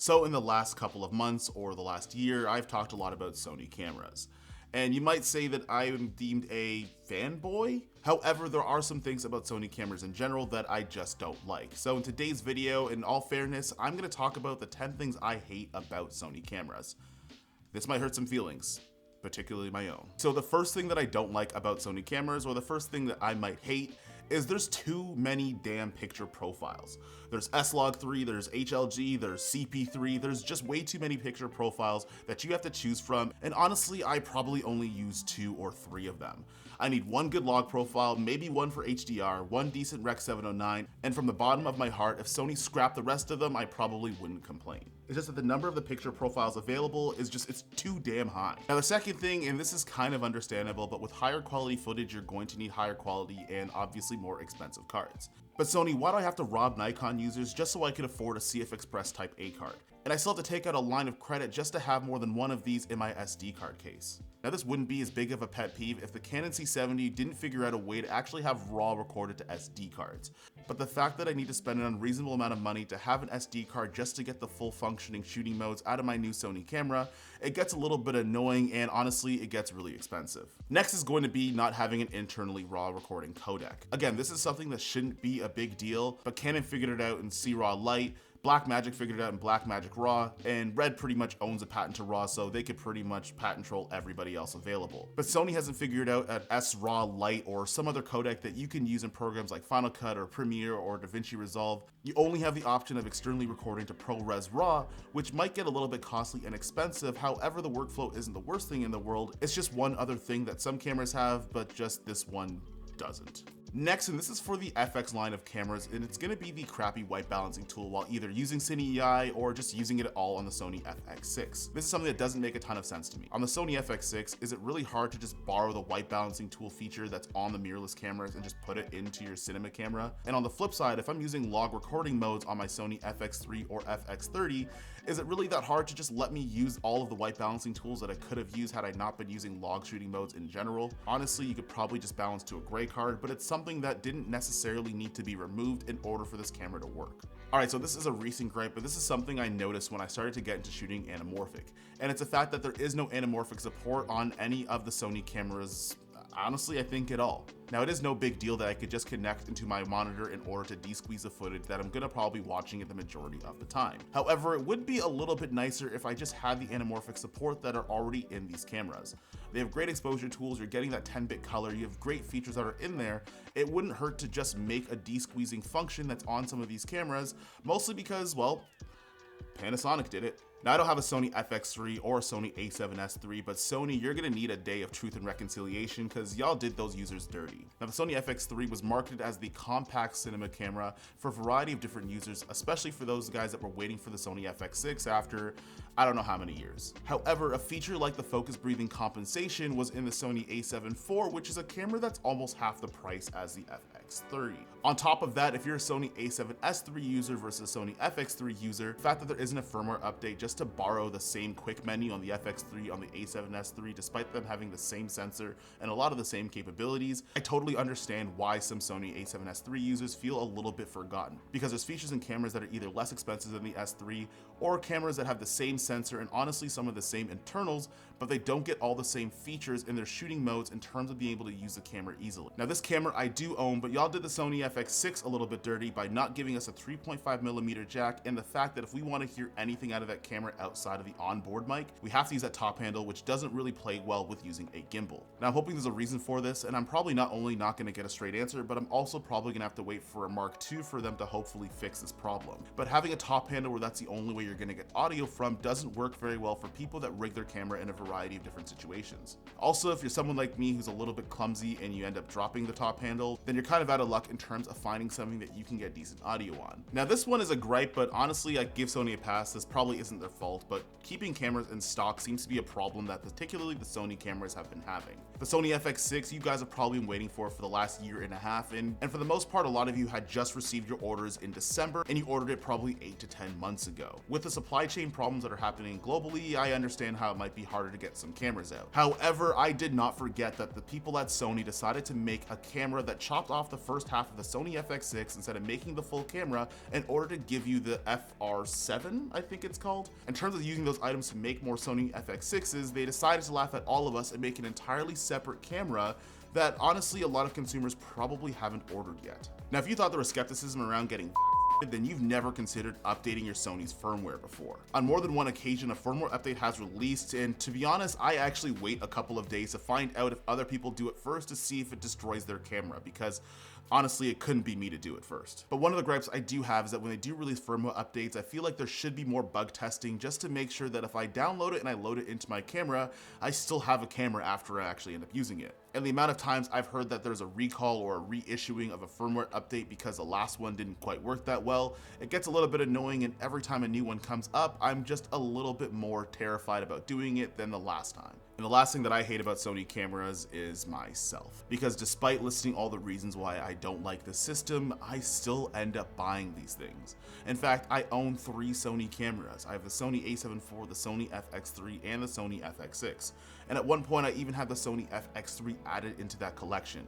So in the last couple of months or the last year, I've talked a lot about Sony cameras. And you might say that I am deemed a fanboy. However, there are some things about Sony cameras in general that I just don't like. So in today's video, in all fairness, I'm going to talk about the 10 things I hate about Sony cameras. This might hurt some feelings, particularly my own. So the first thing that I don't like about Sony cameras, or the first thing that I might hate, is there's too many damn picture profiles. There's S-Log3, there's HLG, there's CP3, there's just way too many picture profiles that you have to choose from, and honestly, I probably only use 2 or 3 of them. I need one good log profile, maybe one for HDR, one decent Rec 709, and from the bottom of my heart, if Sony scrapped the rest of them, I probably wouldn't complain. It's just that the number of the picture profiles available is just, it's too damn high. Now the second thing, and this is kind of understandable, but with higher quality footage, you're going to need higher quality and obviously more expensive cards. But Sony, why do I have to rob Nikon users just so I can afford a CF Express Type A card? And I still have to take out a line of credit just to have more than one of these in my SD card case. Now this wouldn't be as big of a pet peeve if the Canon C70 didn't figure out a way to actually have RAW recorded to SD cards. But the fact that I need to spend an unreasonable amount of money to have an SD card just to get the full functioning shooting modes out of my new Sony camera, it gets a little bit annoying and honestly it gets really expensive. Next is going to be not having an internally RAW recording codec. Again, this is something that shouldn't be a big deal, but Canon figured it out in C-RAW Lite, Blackmagic figured it out in Blackmagic RAW, and Red pretty much owns a patent to RAW, so they could pretty much patent troll everybody else available. But Sony hasn't figured out an S-RAW Lite or some other codec that you can use in programs like Final Cut or Premiere or DaVinci Resolve. You only have the option of externally recording to ProRes RAW, which might get a little bit costly and expensive. However, the workflow isn't the worst thing in the world. It's just one other thing that some cameras have, but just this one doesn't. Next, and this is for the FX line of cameras, and it's going to be the crappy white balancing tool while either using Cine EI or just using it all on the Sony FX6. This is something that doesn't make a ton of sense to me. On the Sony FX6, is it really hard to just borrow the white balancing tool feature that's on the mirrorless cameras and just put it into your cinema camera? And on the flip side, if I'm using log recording modes on my Sony FX3 or FX30, is it really that hard to just let me use all of the white balancing tools that I could have used had I not been using log shooting modes in general? Honestly, you could probably just balance to a gray card, but it's something that didn't necessarily need to be removed in order for this camera to work. Alright, so this is a recent gripe, but this is something I noticed when I started to get into shooting anamorphic. And it's the fact that there is no anamorphic support on any of the Sony cameras, honestly, I think at all. Now, it is no big deal that I could just connect into my monitor in order to de-squeeze the footage that I'm gonna probably be watching it the majority of the time. However, it would be a little bit nicer if I just had the anamorphic support that are already in these cameras. They have great exposure tools, you're getting that 10-bit color, you have great features that are in there. It wouldn't hurt to just make a de-squeezing function that's on some of these cameras, mostly because, well, Panasonic did it. Now, I don't have a Sony FX3 or a Sony a7S III, but Sony, you're gonna need a day of truth and reconciliation because y'all did those users dirty. Now, the Sony FX3 was marketed as the compact cinema camera for a variety of different users, especially for those guys that were waiting for the Sony FX6 after I don't know how many years. However, a feature like the focus breathing compensation was in the Sony a7 IV, which is a camera that's almost half the price as the FX30. On top of that, if you're a Sony a7S III user versus a Sony FX3 user, the fact that there isn't a firmware update just to borrow the same quick menu on the FX3 on the a7S III, despite them having the same sensor and a lot of the same capabilities, I totally understand why some Sony a7S III users feel a little bit forgotten, because there's features in cameras that are either less expensive than the S3 or cameras that have the same sensor and honestly some of the same internals, but they don't get all the same features in their shooting modes in terms of being able to use the camera easily. Now, this camera I do own, but y'all did the Sony FX6 a little bit dirty by not giving us a 3.5mm jack, and the fact that if we want to hear anything out of that camera outside of the onboard mic, we have to use that top handle, which doesn't really play well with using a gimbal. Now, I'm hoping there's a reason for this, and I'm probably not only not going to get a straight answer, but I'm also probably going to have to wait for a Mark II for them to hopefully fix this problem. But having a top handle where that's the only way you're going to get audio from doesn't work very well for people that rig their camera in a variety of different situations. Also, if you're someone like me who's a little bit clumsy and you end up dropping the top handle, then you're kind of out of luck in terms of finding something that you can get decent audio on. Now, this one is a gripe, but honestly, I give Sony a pass. This probably isn't their fault, but keeping cameras in stock seems to be a problem that particularly the Sony cameras have been having. The Sony FX6 you guys have probably been waiting for the last year and a half, and for the most part, a lot of you had just received your orders in December, and you ordered it probably 8 to 10 months ago. With the supply chain problems that are happening globally, I understand how it might be harder to get some cameras out. However, I did not forget that the people at Sony decided to make a camera that chopped off the first half of the Sony FX6 instead of making the full camera in order to give you the FR7, I think it's called. In terms of using those items to make more Sony FX6s, they decided to laugh at all of us and make an entirely separate camera that honestly a lot of consumers probably haven't ordered yet. Now, if you thought there was skepticism around getting then you've never considered updating your Sony's firmware before. On more than one occasion, a firmware update has released, and to be honest, I actually wait a couple of days to find out if other people do it first to see if it destroys their camera, because honestly, it couldn't be me to do it first. But one of the gripes I do have is that when they do release firmware updates, I feel like there should be more bug testing just to make sure that if I download it and I load it into my camera, I still have a camera after I actually end up using it. And the amount of times I've heard that there's a recall or a reissuing of a firmware update because the last one didn't quite work that well, it gets a little bit annoying, and every time a new one comes up, I'm just a little bit more terrified about doing it than the last time. And the last thing that I hate about Sony cameras is myself, because despite listing all the reasons why I don't like the system, I still end up buying these things. In fact, I own 3 Sony cameras. I have the Sony a7 IV, the Sony FX3, and the Sony FX6. And at one point, I even had the Sony FX3 added into that collection.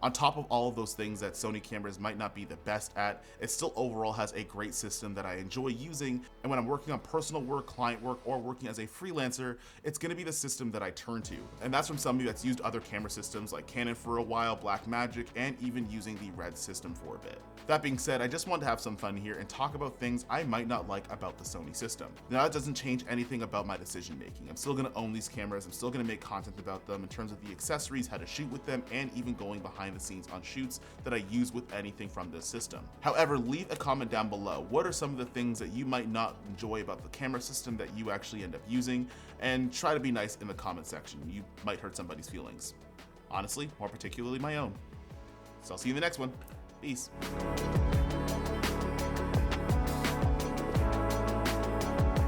On top of all of those things that Sony cameras might not be the best at, it still overall has a great system that I enjoy using, and when I'm working on personal work, client work, or working as a freelancer, it's going to be the system that I turn to. And that's from somebody that's used other camera systems like Canon for a while, Blackmagic, and even using the Red system for a bit. That being said, I just want to have some fun here and talk about things I might not like about the Sony system. Now, that doesn't change anything about my decision making. I'm still going to own these cameras, I'm still going to make content about them in terms of the accessories, how to shoot with them, and even going behind the scenes on shoots that I use with anything from this system. However, leave a comment down below. What are some of the things that you might not enjoy about the camera system that you actually end up using? And try to be nice in the comment section. You might hurt somebody's feelings. Honestly, more particularly my own. So I'll see you in the next one. Peace.